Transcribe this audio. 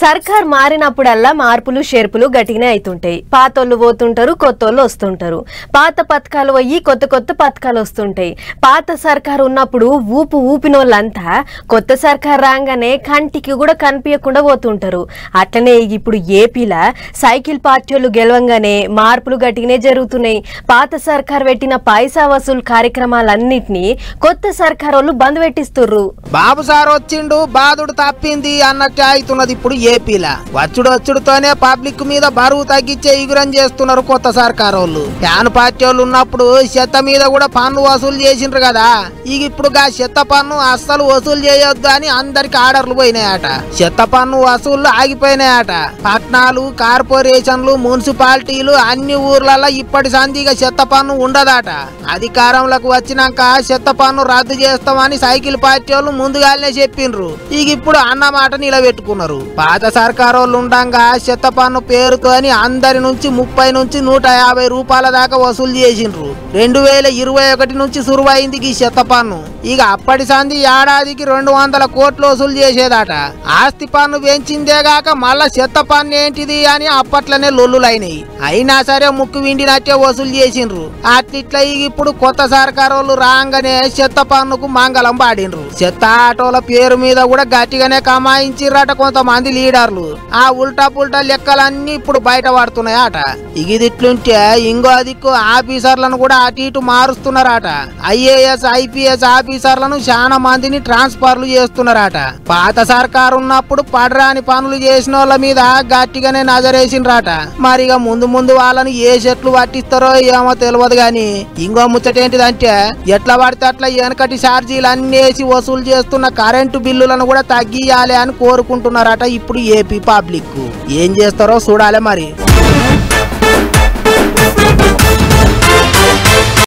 సర్కార్ మారినప్పుడల్లా మార్పులు షేర్పులు గట్టిగానే అవుతుంటాయి. పాతోళ్ళు పోతుంటారు, కొత్తోళ్ళు వస్తుంటారు. పాత పథకాలు పోయి కొత్త కొత్త పథకాలు వస్తుంటాయి. పాత సర్కారు ఉన్నప్పుడు ఊపినోళ్ళంతా కొత్త సర్కార్ రాగానే కంటికి కూడా కనిపించకుండా పోతుంటారు. అట్లనే ఇప్పుడు ఏపీలా సైకిల్ పార్టీలు గెలవంగానే మార్పులు గట్టిగానే జరుగుతున్నాయి. పాత సర్కార్ పెట్టిన పైసా వసూలు కార్యక్రమాలన్నింటినీ కొత్త సర్కార్ వాళ్ళు బంద్ పెట్టిస్తుర్రు. బాబు సార్ వచ్చిండు, బాధుడు తప్పింది అన్నట్టు అవుతున్నది. ఇప్పుడు ఏపీలా వచ్చుడుతోనే పబ్లిక్ మీద బరువు తగ్గించే ఇగురం చేస్తున్నారు కొత్త సర్కార్ వాళ్ళు. ఫ్యాన్ పార్టీ వాళ్ళు ఉన్నప్పుడు చెత్త మీద కూడా పన్ను వసూలు చేసిండ్రు కదా. ఇప్పుడు చెత్త పన్ను అస్సలు వసూలు చేయొద్దు అని అందరికి ఆర్డర్లు పోయినాయట. చెత్త పన్ను వసూళ్లు ఆగిపోయినాయట. పట్టణాలు, కార్పొరేషన్లు, మున్సిపాలిటీలు అన్ని ఊర్లలో ఇప్పటి సంధిగా చెత్త పన్ను ఉండదట. అధికారంలోకి వచ్చినాక చెత్త పన్ను రద్దు చేస్తామని సైకిల్ పార్టీ వాళ్ళు ముందుగానే చెప్పిండ్రు. ఇప్పుడు అన్నమాట నిలబెట్టుకున్నారు. పాత సర్కార్ వాళ్ళు ఉండగా చెత్త పన్ను పేరుతోని అందరి నుంచి 30 నుంచి 150 రూపాయల దాకా వసూలు చేసిండ్రు. 2021 నుంచి సురువైంది ఈ చెత్త పన్ను. అప్పటి సంది ఏడాదికి 200 కోట్లు వసూలు చేసేదట. ఆస్తి పన్ను పెంచిందేగాక మళ్ళా చెత్త పన్ను ఏంటిది అని అప్పట్లోనే లొల్లులైనాయి. అయినా సరే ముక్కు విండినట్టే వసూలు చేసిండ్రు. అట్లిట్లా ఇప్పుడు కొత్త సర్కార్ వాళ్ళు రాగానే చెత్త పన్నుకు మంగళం పాడిండ్రు. చెత్త ఆటోల పేరు మీద కూడా గట్టిగానే కమాయించిర్రట కొంతమంది లీడర్లు. ఆ ఉల్టా పుల్టా లెక్కలన్నీ ఇప్పుడు బయట పడుతున్నాయట. ఇట్లుంటే ఇంకో దిక్కు ఆఫీసర్లను కూడా అటు ఇటు మారుస్తున్నారట. IAS IPS ఆఫీసర్లను చాలా మందిని ట్రాన్స్ఫర్లు చేస్తున్నారట. పాత సర్కారు ఉన్నప్పుడు పడరాని పనులు చేసిన వాళ్ళ మీద గట్టిగానే నజరేసిండ్రట. మరి ముందు ముందు వాళ్ళని ఏ చెట్లు పట్టిస్తారో ఏమో తెలియదు గాని ఇంకో ముచ్చటేంటిదంటే ఎట్లా పడితే అట్లా వెనకటి ఛార్జీలు అన్ని వేసి వసూలు చేస్తున్న కరెంటు బిల్లులను కూడా తగ్గియాలి అని కోరుకుంటున్నారట ఇప్పుడు ఏపీ పబ్లిక్. ఏం చేస్తారో చూడాలి మరి.